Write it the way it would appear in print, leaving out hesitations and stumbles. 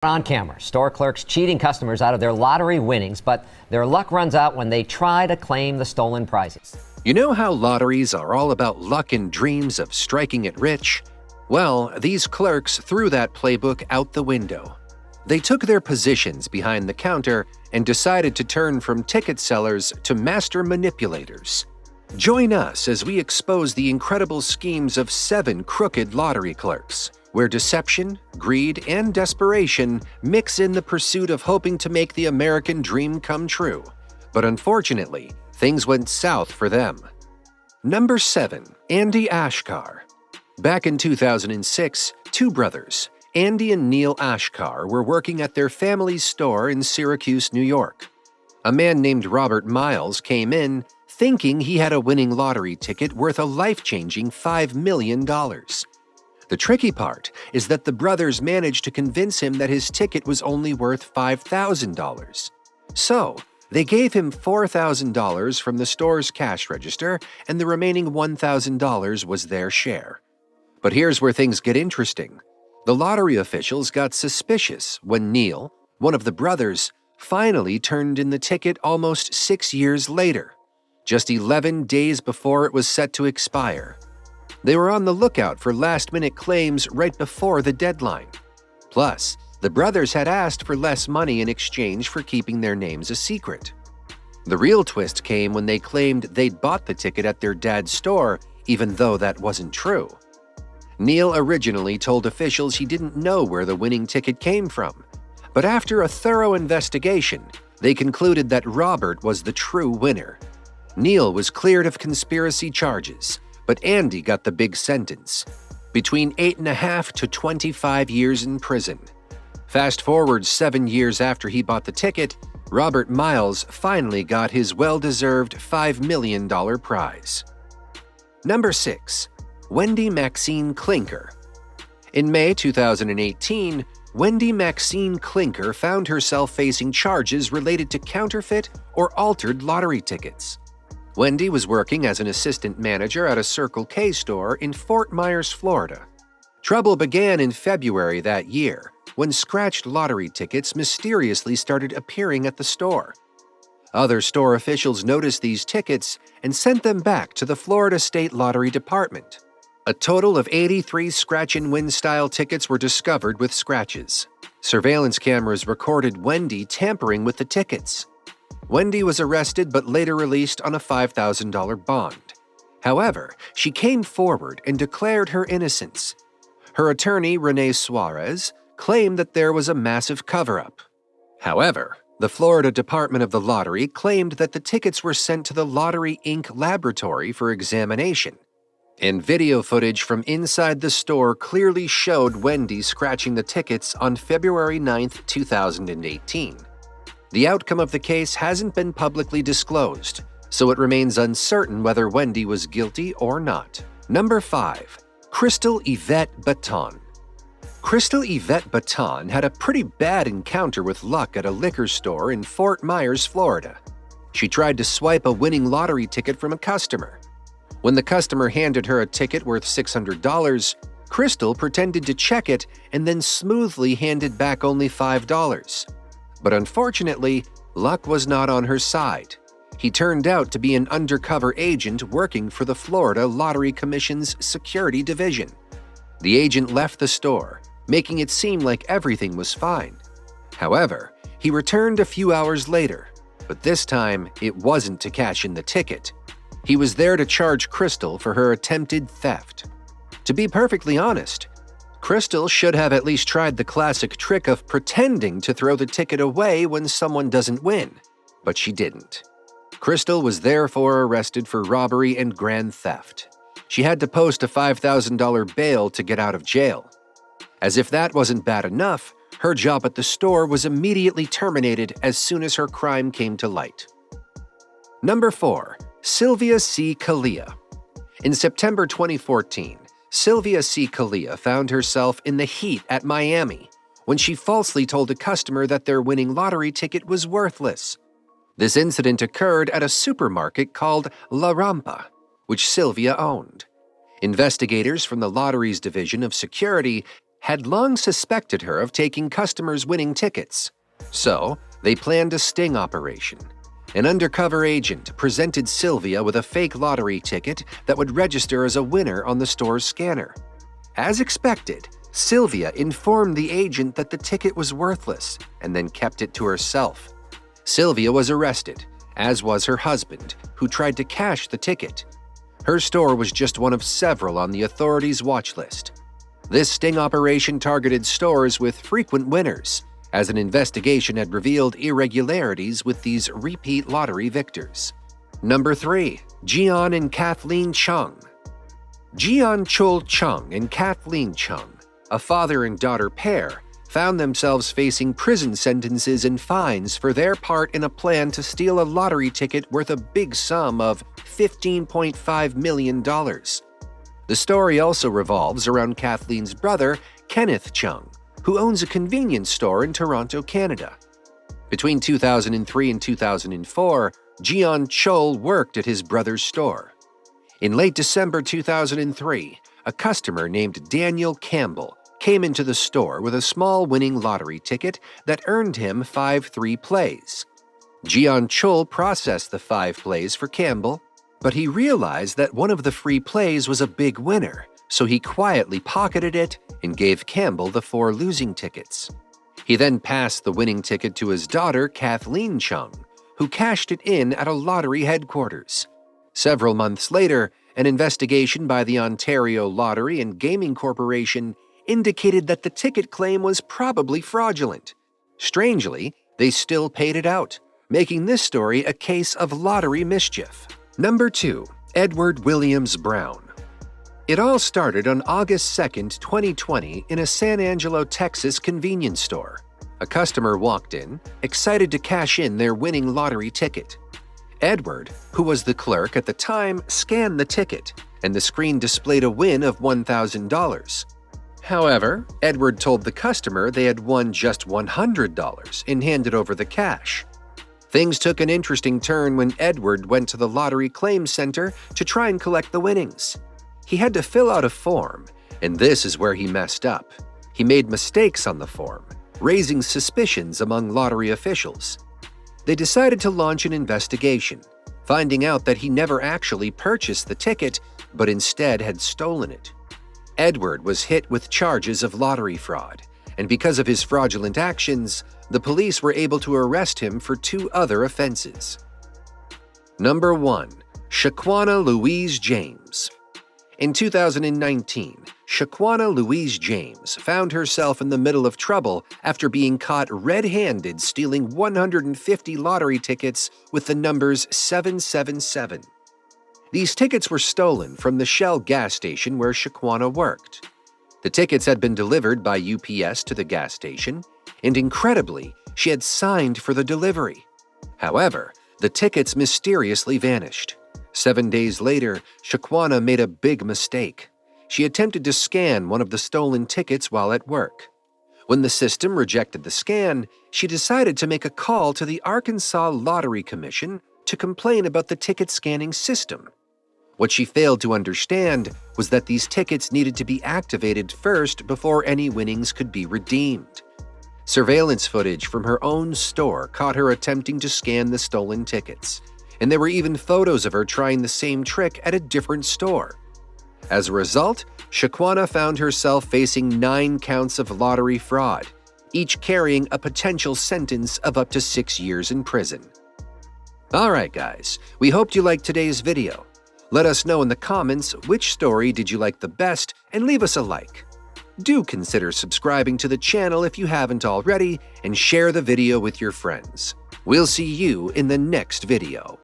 On camera, store clerks cheating customers out of their lottery winnings, but their luck runs out when they try to claim the stolen prizes. You know how lotteries are all about luck and dreams of striking it rich? Well, these clerks threw that playbook out the window. They took their positions behind the counter and decided to turn from ticket sellers to master manipulators. Join us as we expose the incredible schemes of 7 crooked lottery clerks, where deception, greed, and desperation mix in the pursuit of hoping to make the American dream come true. But unfortunately, things went south for them. Number 7. Andy Ashkar. Back in 2006, 2 brothers, Andy and Neil Ashkar, were working at their family's store in Syracuse, New York. A man named Robert Miles came in thinking he had a winning lottery ticket worth a life-changing $5 million. The tricky part is that the brothers managed to convince him that his ticket was only worth $5,000. So, they gave him $4,000 from the store's cash register, and the remaining $1,000 was their share. But here's where things get interesting. The lottery officials got suspicious when Neil, one of the brothers, finally turned in the ticket almost 6 years later, just 11 days before it was set to expire. They were on the lookout for last-minute claims right before the deadline. Plus, the brothers had asked for less money in exchange for keeping their names a secret. The real twist came when they claimed they'd bought the ticket at their dad's store, even though that wasn't true. Neil originally told officials he didn't know where the winning ticket came from, but after a thorough investigation, they concluded that Robert was the true winner. Neil was cleared of conspiracy charges, but Andy got the big sentence, between 8.5 to 25 years in prison. Fast forward 7 years after he bought the ticket, Robert Miles finally got his well-deserved $5 million prize. Number 6. Wendy Maxine Clinker. In May 2018, Wendy Maxine Clinker found herself facing charges related to counterfeit or altered lottery tickets. Wendy was working as an assistant manager at a Circle K store in Fort Myers, Florida. Trouble began in February that year, when scratched lottery tickets mysteriously started appearing at the store. Other store officials noticed these tickets and sent them back to the Florida State Lottery Department. A total of 83 scratch-and-win style tickets were discovered with scratches. Surveillance cameras recorded Wendy tampering with the tickets. Wendy was arrested but later released on a $5,000 bond. However, she came forward and declared her innocence. Her attorney, Renee Suarez, claimed that there was a massive cover-up. However, the Florida Department of the Lottery claimed that the tickets were sent to the Lottery Inc. laboratory for examination. And video footage from inside the store clearly showed Wendy scratching the tickets on February 9, 2018. The outcome of the case hasn't been publicly disclosed, so it remains uncertain whether Wendy was guilty or not. Number 5. Crystal Yvette Baton. Crystal Yvette Baton had a pretty bad encounter with luck at a liquor store in Fort Myers, Florida. She tried to swipe a winning lottery ticket from a customer. When the customer handed her a ticket worth $600, Crystal pretended to check it and then smoothly handed back only $5. But unfortunately, luck was not on her side. He turned out to be an undercover agent working for the Florida Lottery Commission's Security Division. The agent left the store, making it seem like everything was fine. However, he returned a few hours later, but this time it wasn't to cash in the ticket. He was there to charge Crystal for her attempted theft. To be perfectly honest, Crystal should have at least tried the classic trick of pretending to throw the ticket away when someone doesn't win, but she didn't. Crystal was therefore arrested for robbery and grand theft. She had to post a $5,000 bail to get out of jail. As if that wasn't bad enough, her job at the store was immediately terminated as soon as her crime came to light. Number 4. Sylvia C. Kalia. In September 2014, Sylvia C. Kalia found herself in the heat at Miami when she falsely told a customer that their winning lottery ticket was worthless. This incident occurred at a supermarket called La Rampa, which Sylvia owned. Investigators from the lottery's division of security had long suspected her of taking customers' winning tickets. So, they planned a sting operation. An undercover agent presented Sylvia with a fake lottery ticket that would register as a winner on the store's scanner. As expected, Sylvia informed the agent that the ticket was worthless and then kept it to herself. Sylvia was arrested, as was her husband, who tried to cash the ticket. Her store was just one of several on the authorities' watch list. This sting operation targeted stores with frequent winners, as an investigation had revealed irregularities with these repeat lottery victors. Number 3. Jian and Kathleen Chung. Jian Chul Chung and Kathleen Chung, a father and daughter pair, found themselves facing prison sentences and fines for their part in a plan to steal a lottery ticket worth a big sum of $15.5 million. The story also revolves around Kathleen's brother, Kenneth Chung, who owns a convenience store in Toronto, Canada. Between 2003 and 2004, Jian Chul worked at his brother's store. In late December 2003, a customer named Daniel Campbell came into the store with a small winning lottery ticket that earned him 5 free plays. Jian Chul processed the 5 plays for Campbell, but he realized that one of the free plays was a big winner, so he quietly pocketed it and gave Campbell the 4 losing tickets. He then passed the winning ticket to his daughter, Kathleen Chung, who cashed it in at a lottery headquarters. Several months later, an investigation by the Ontario Lottery and Gaming Corporation indicated that the ticket claim was probably fraudulent. Strangely, they still paid it out, making this story a case of lottery mischief. Number 2. Edward Williams Brown. It all started on August 2, 2020, in a San Angelo, Texas convenience store. A customer walked in, excited to cash in their winning lottery ticket. Edward, who was the clerk at the time, scanned the ticket, and the screen displayed a win of $1,000. However, Edward told the customer they had won just $100 and handed over the cash. Things took an interesting turn when Edward went to the lottery claims center to try and collect the winnings. He had to fill out a form, and this is where he messed up. He made mistakes on the form, raising suspicions among lottery officials. They decided to launch an investigation, finding out that he never actually purchased the ticket, but instead had stolen it. Edward was hit with charges of lottery fraud, and because of his fraudulent actions, the police were able to arrest him for 2 other offenses. Number 1. Shaquana Louise James. In 2019, Shaquana Louise James found herself in the middle of trouble after being caught red-handed stealing 150 lottery tickets with the numbers 777. These tickets were stolen from the Shell gas station where Shaquana worked. The tickets had been delivered by UPS to the gas station, and incredibly, she had signed for the delivery. However, the tickets mysteriously vanished. 7 days later, Shaquana made a big mistake. She attempted to scan one of the stolen tickets while at work. When the system rejected the scan, she decided to make a call to the Arkansas Lottery Commission to complain about the ticket scanning system. What she failed to understand was that these tickets needed to be activated first before any winnings could be redeemed. Surveillance footage from her own store caught her attempting to scan the stolen tickets, and there were even photos of her trying the same trick at a different store. As a result, Shaquana found herself facing 9 counts of lottery fraud, each carrying a potential sentence of up to 6 years in prison. Alright guys, we hoped you liked today's video. Let us know in the comments which story did you like the best and leave us a like. Do consider subscribing to the channel if you haven't already and share the video with your friends. We'll see you in the next video.